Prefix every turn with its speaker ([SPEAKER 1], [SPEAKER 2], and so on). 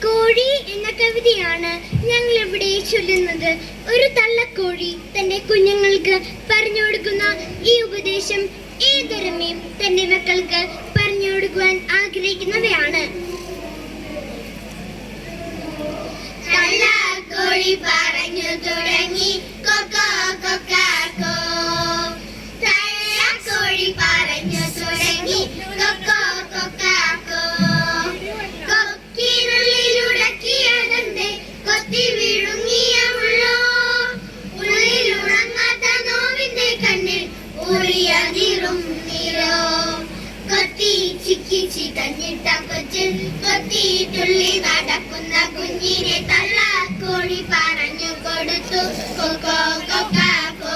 [SPEAKER 1] കോഴി എന്ന കവിതയാണ് ഞങ്ങൾ ഇവിടെ ചൊല്ലുന്നത്. ഒരു തള്ളക്കോഴി തന്റെ കുഞ്ഞുങ്ങൾക്ക് പറഞ്ഞു കൊടുക്കുന്ന ഈ ഉപദേശം ഏതൊരമ്മയും തന്റെ മക്കൾക്ക് പറഞ്ഞു കൊടുക്കുവാൻ ആഗ്രഹിക്കുന്നവയാണ്. തള്ളക്കോഴി പറഞ്ഞു തുടങ്ങി കൊക്കോ കൊക്കാക്കോ. തള്ളക്കോഴി പറഞ്ഞു തുടങ്ങി കൊക്കോ കൊക്കാക്കോ. കൊക്കിനുള്ളിലുടക്കിയതെന്തേ കൊത്തി വിഴുങ്ങിയ മുള്ളോ. ഉള്ളിലുണങ്ങാത്ത നോവിന്റെ കണ്ണിൽ ഊറിയ നീറും നീരോ. കൊത്തി ചിക്കിച്ചി കഞ്ഞിട്ട കൊച്ചിൽ കൊത്തി തുള്ളി നടക്കുന്ന കുഞ്ഞിനെ തള്ളക്കോഴി പറഞ്ഞു കൊടുത്തു കൊക്കോ കൊക്കാക്കോ.